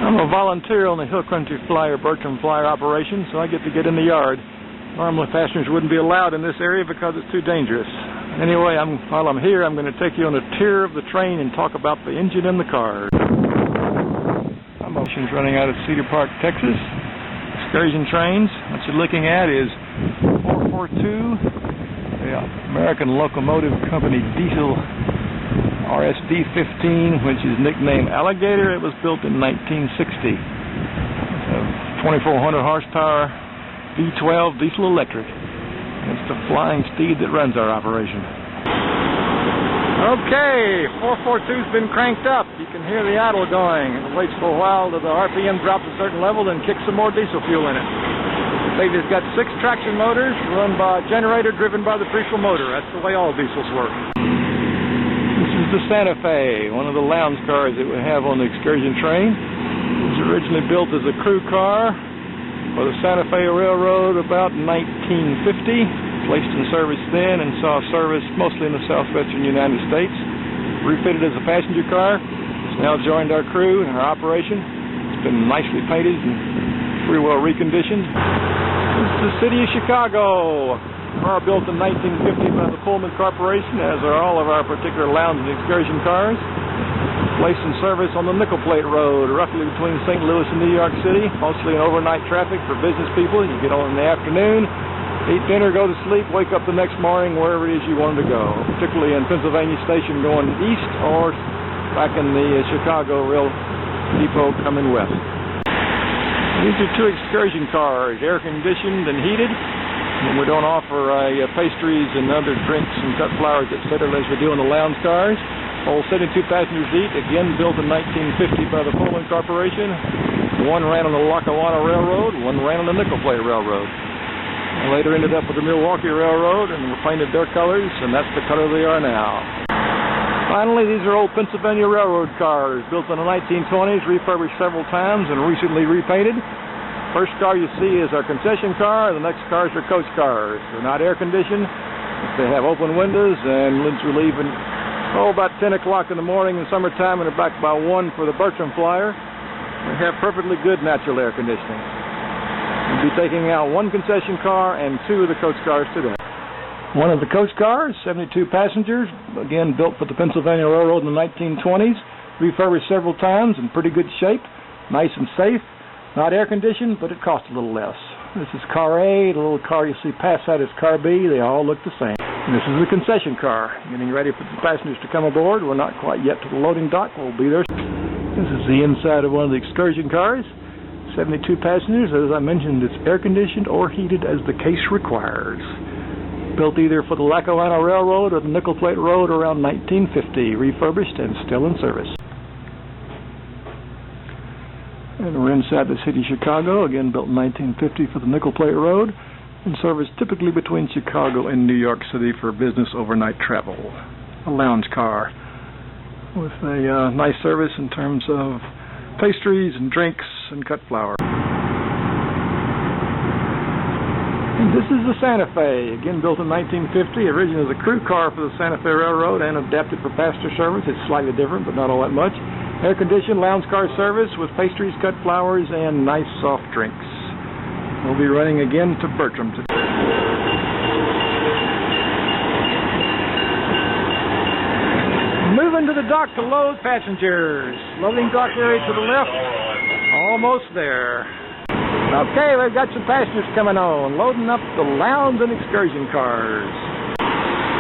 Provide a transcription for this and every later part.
I'm a volunteer on the Hill Country Flyer Bertram Flyer operation, so I get to get in the yard. Normally passengers wouldn't be allowed in this area because it's too dangerous. Anyway, while I'm here, I'm going to take you on a tour of the train and talk about the engine and the cars. Motion's running out of Cedar Park, Texas. Excursion trains. What you're looking at is 442, the American Locomotive Company diesel RSD-15, which is nicknamed Alligator. It was built in 1960. It's a 2,400 horsepower V12 diesel electric. It's the flying steed that runs our operation. Okay, 442's been cranked up. You can hear the idle going. It waits for a while till the RPM drops a certain level, then kicks some more diesel fuel in it. The baby's got 6 traction motors run by a generator driven by the prefill motor. That's the way all diesels work. This is the Santa Fe, one of the lounge cars that we have on the excursion train. It was originally built as a crew car for the Santa Fe Railroad about 1950. Placed in service then and saw service mostly in the southwestern United States. Refitted as a passenger car. It's now joined our crew and our operation. It's been nicely painted and pretty well reconditioned. This is the city of Chicago. Car built in 1950 by the Pullman Corporation, as are all of our particular lounge and excursion cars. Placed in service on the Nickel Plate Road, roughly between St. Louis and New York City. Mostly an overnight traffic for business people. You get on in the afternoon, eat dinner, go to sleep, wake up the next morning wherever it is you wanted to go, particularly in Pennsylvania Station going east or back in the Chicago Rail Depot coming west. These are 2 excursion cars, air-conditioned and heated. And we don't offer pastries and other drinks and cut flowers, etc. as we do in the lounge cars. Hold 72 passengers each, again built in 1950 by the Pullman Corporation. One ran on the Lackawanna Railroad, one ran on the Nickel Plate Railroad. Later ended up with the Milwaukee Railroad and were painted their colors, and that's the color they are now. Finally, these are old Pennsylvania Railroad cars, built in the 1920s, refurbished several times, and recently repainted. First car you see is our concession car. The next cars are coach cars. They're not air-conditioned. They have open windows, and once we're leaving, about 10 o'clock in the morning in summertime, and are back by 1 for the Bertram Flyer. We have perfectly good natural air conditioning. We'll be taking out 1 concession car and 2 of the coach cars today. One of the coach cars, 72 passengers, again built for the Pennsylvania Railroad in the 1920s, refurbished several times, in pretty good shape, nice and safe, not air conditioned, but it costs a little less. This is car A, the little car you see past that is car B, they all look the same. And this is the concession car, getting ready for the passengers to come aboard. We're not quite yet to the loading dock, we'll be there. This is the inside of one of the excursion cars. 72 passengers. As I mentioned, it's air-conditioned or heated as the case requires. Built either for the Lackawanna Railroad or the Nickel Plate Road around 1950. Refurbished and still in service. And we're inside the city of Chicago, again built in 1950 for the Nickel Plate Road, in service typically between Chicago and New York City for business overnight travel. A lounge car with a nice service in terms of pastries and drinks and cut flour. And this is the Santa Fe, again built in 1950, originally as a crew car for the Santa Fe Railroad and adapted for passenger service. It's slightly different, but not all that much. Air-conditioned lounge car service with pastries, cut flowers, and nice soft drinks. We'll be running again to Bertram today. Moving to the dock to load passengers. Loading dock area to the left. Almost there. Okay, we've got some passengers coming on. Loading up the lounge and excursion cars.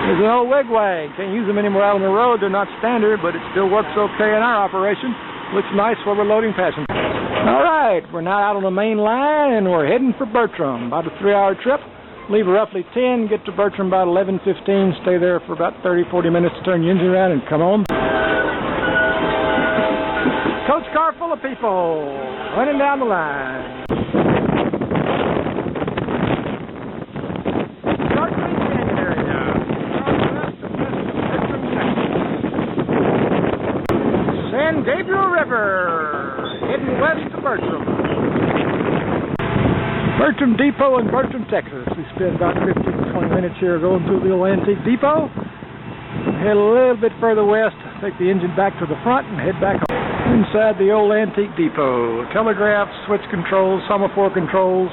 There's an old wigwag. Can't use them anymore out on the road. They're not standard, but it still works okay in our operation. Looks nice while we're loading passengers. All right, we're now out on the main line, and we're heading for Bertram. About a 3-hour trip. Leave roughly 10, get to Bertram about 11:15, stay there for about 30-40 minutes to turn your engine around and come home. Coach car full of people, running down the line. Start to the canyon area. San Gabriel River, heading west to Bertram. Bertram Depot in Bertram, Texas. We spent about 15 to 20 minutes here going through the old antique depot. Head a little bit further west, take the engine back to the front and head back home. Inside the old antique depot, telegraph, switch controls, semaphore controls,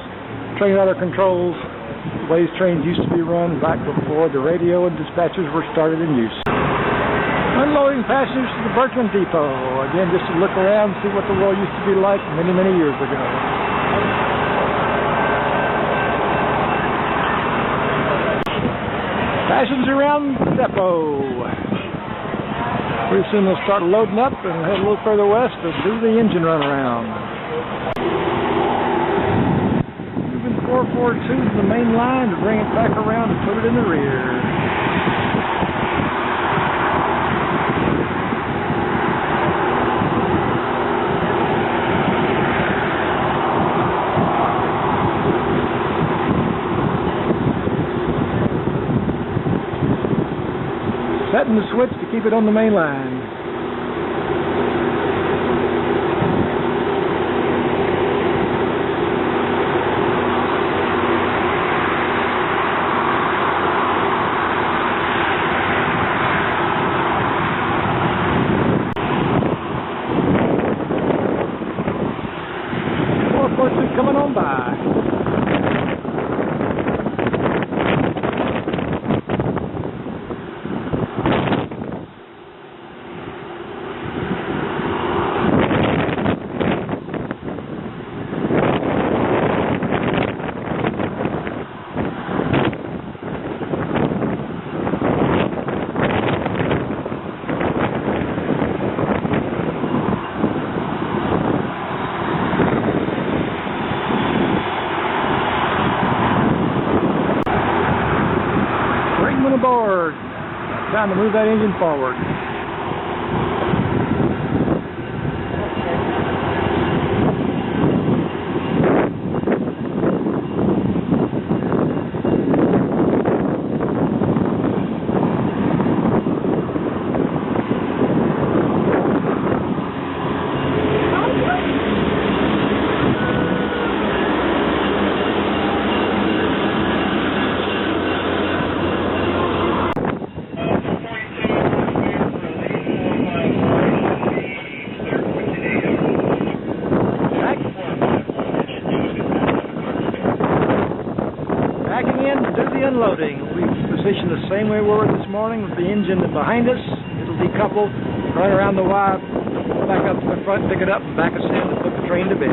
train other controls. The way these trains used to be run back before the radio and dispatchers were started in use. Unloading passengers to the Bertram depot. Again, just to look around and see what the world used to be like many, many years ago. Passengers around the depot. Pretty soon they'll start loading up and head a little further west to do the engine run around. Moving 442 to the main line to bring it back around and put it in the rear. Setting the switch to keep it on the main line. Coming on by. Aboard. Time to move that engine forward. Unloading. We've positioned the same way we were this morning with the engine behind us. It'll decouple, run around the Y, back up to the front, pick it up, and back us in to put the train to bed.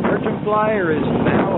Bertram Flyer is now